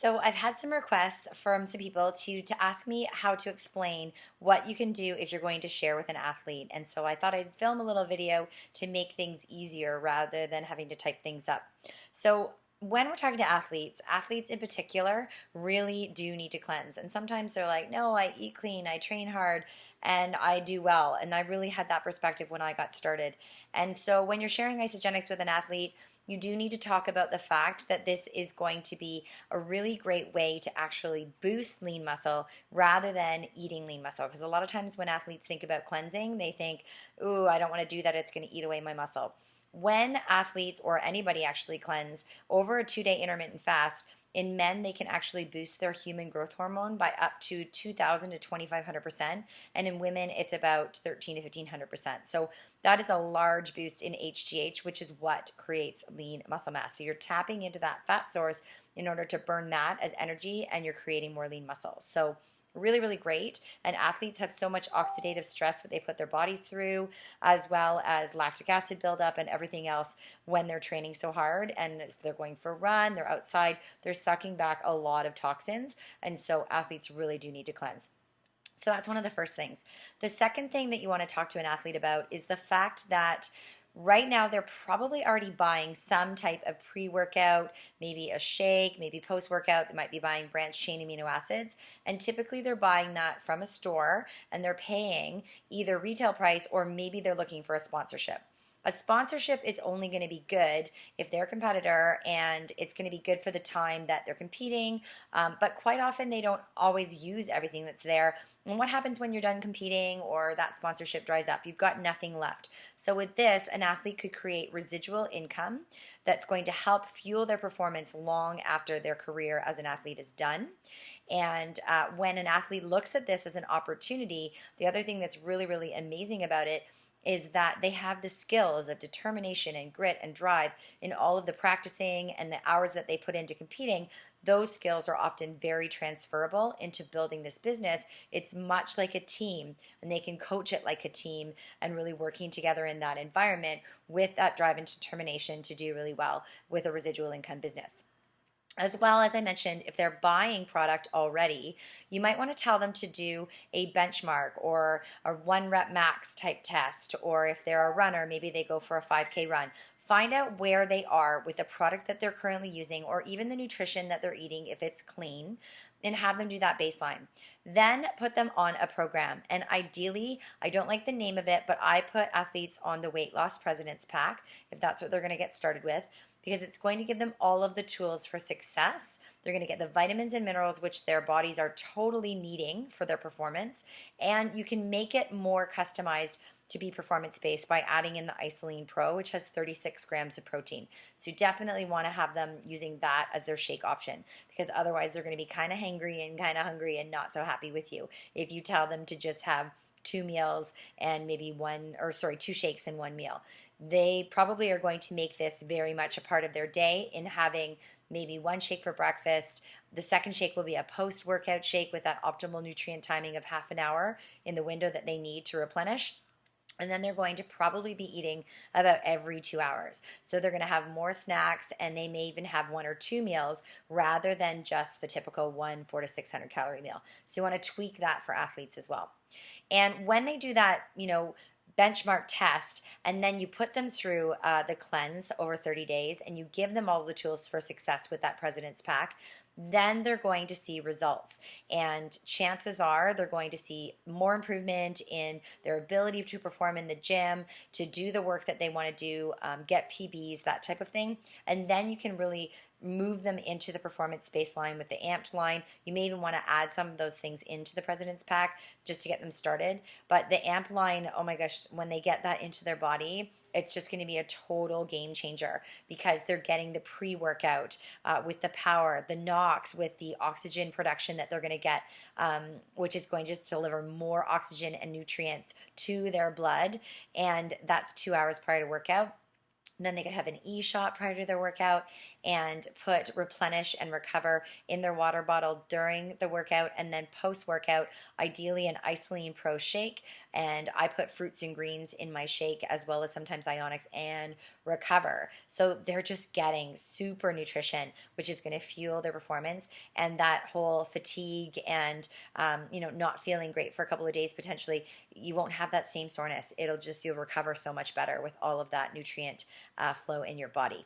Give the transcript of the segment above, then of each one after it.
So I've had some requests from some people to ask me how to explain what you can do if you're going to share with an athlete. And so I thought I'd film a little video to make things easier rather than having to type things up. So when we're talking to athletes in particular really do need to cleanse. And sometimes they're like, no, I eat clean, I train hard, and I do well. And I really had that perspective when I got started. And so when you're sharing Isagenix with an athlete, you do need to talk about the fact that this is going to be a really great way to actually boost lean muscle rather than eating lean muscle. Because a lot of times when athletes think about cleansing, they think, ooh, I don't want to do that, it's going to eat away my muscle. When athletes or anybody actually cleanse over a 2-day intermittent fast, in men, they can actually boost their human growth hormone by up to 2,000 to 2,500%. And in women, it's about 13 to 1,500%. So that is a large boost in HGH, which is what creates lean muscle mass. So you're tapping into that fat source in order to burn that as energy, and you're creating more lean muscle. So really, really great. And athletes have so much oxidative stress that they put their bodies through, as well as lactic acid buildup and everything else when they're training so hard. And if they're going for a run, they're outside, they're sucking back a lot of toxins. And so athletes really do need to cleanse. So that's one of the first things. The second thing that you want to talk to an athlete about is the fact that right now they're probably already buying some type of pre-workout, maybe a shake, maybe post-workout. They might be buying branched chain amino acids, and typically they're buying that from a store and they're paying either retail price or maybe they're looking for a sponsorship. A sponsorship is only going to be good if they're a competitor, and it's going to be good for the time that they're competing, but quite often they don't always use everything that's there. And what happens when you're done competing or that sponsorship dries up? You've got nothing left. So with this, an athlete could create residual income that's going to help fuel their performance long after their career as an athlete is done. And when an athlete looks at this as an opportunity, the other thing that's really, really amazing about it is that they have the skills of determination and grit and drive in all of the practicing and the hours that they put into competing. Those skills are often very transferable into building this business. It's much like a team, and they can coach it like a team and really working together in that environment with that drive and determination to do really well with a residual income business. As well, as I mentioned, if they're buying product already, you might want to tell them to do a benchmark or a 1 rep max type test, or if they're a runner, maybe they go for a 5K run. Find out where they are with the product that they're currently using, or even the nutrition that they're eating if it's clean, and have them do that baseline. Then put them on a program. And ideally, I don't like the name of it, but I put athletes on the Weight Loss President's Pack if that's what they're going to get started with, because it's going to give them all of the tools for success. They're going to get the vitamins and minerals which their bodies are totally needing for their performance, and you can make it more customized to be performance-based by adding in the Isoline Pro, which has 36 grams of protein. So you definitely want to have them using that as their shake option, because otherwise they're going to be kind of hangry and kind of hungry and not so happy with you if you tell them to just have 2 meals and maybe 2 shakes and 1 meal. They probably are going to make this very much a part of their day in having maybe 1 shake for breakfast. The second shake will be a post-workout shake with that optimal nutrient timing of half an hour in the window that they need to replenish. And then they're going to probably be eating about every 2 hours. So they're going to have more snacks, and they may even have 1 or 2 meals rather than just the typical 400 to 600 calorie meal. So you want to tweak that for athletes as well. And when they do that, benchmark test, and then you put them through the cleanse over 30 days, and you give them all the tools for success with that President's Pack, then they're going to see results. And chances are they're going to see more improvement in their ability to perform in the gym, to do the work that they want to do, get PBs, that type of thing. And then you can really move them into the performance baseline with the amped line. You may even want to add some of those things into the President's Pack just to get them started. But the amp line, oh my gosh, when they get that into their body, it's just going to be a total game changer, because they're getting the pre-workout with the power, the NOx with the oxygen production that they're going to get, which is going to just deliver more oxygen and nutrients to their blood. And that's 2 hours prior to workout. Then they could have an e-shot prior to their workout, and put replenish and recover in their water bottle during the workout, and then post-workout, ideally an Isoline Pro shake. And I put fruits and greens in my shake, as well as sometimes Ionics, and recover. So they're just getting super nutrition, which is going to fuel their performance. And that whole fatigue and not feeling great for a couple of days, potentially you won't have that same soreness. You'll recover so much better with all of that nutrient flow in your body.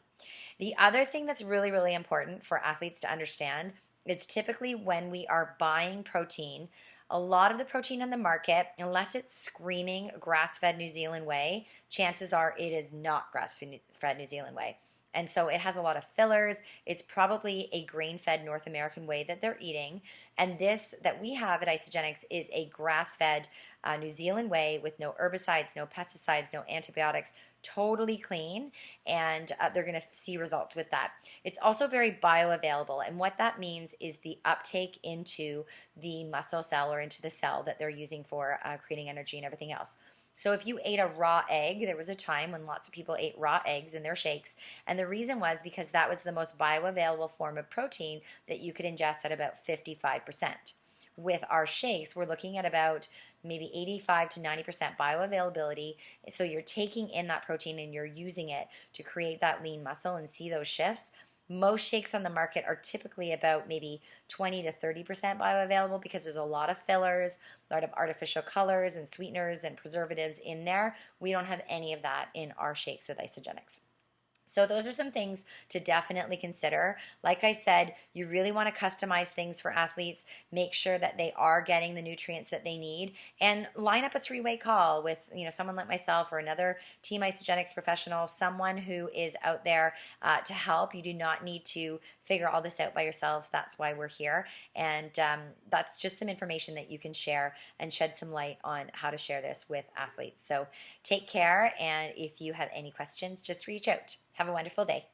The other thing that's really, really important for athletes to understand is typically when we are buying protein, a lot of the protein on the market, unless it's screaming grass-fed New Zealand whey, chances are it is not grass-fed New Zealand whey. And so it has a lot of fillers. It's probably a grain-fed North American whey that they're eating. And this that we have at Isagenix is a grass-fed New Zealand whey with no herbicides, no pesticides, no antibiotics, totally clean, and they're going to see results with that. It's also very bioavailable, and what that means is the uptake into the muscle cell or into the cell that they're using for creating energy and everything else. So if you ate a raw egg, there was a time when lots of people ate raw eggs in their shakes, and the reason was because that was the most bioavailable form of protein that you could ingest at about 55%. With our shakes, we're looking at about maybe 85 to 90% bioavailability. So you're taking in that protein and you're using it to create that lean muscle and see those shifts. Most shakes on the market are typically about maybe 20 to 30% bioavailable because there's a lot of fillers, a lot of artificial colors and sweeteners and preservatives in there. We don't have any of that in our shakes with Isagenix. So those are some things to definitely consider. Like I said, you really want to customize things for athletes. Make sure that they are getting the nutrients that they need, and line up a three-way call with someone like myself or another Team Isagenix professional, someone who is out there to help. You do not need to figure all this out by yourself. That's why we're here, and that's just some information that you can share and shed some light on how to share this with athletes. So take care, and if you have any questions, just reach out. Have a wonderful day.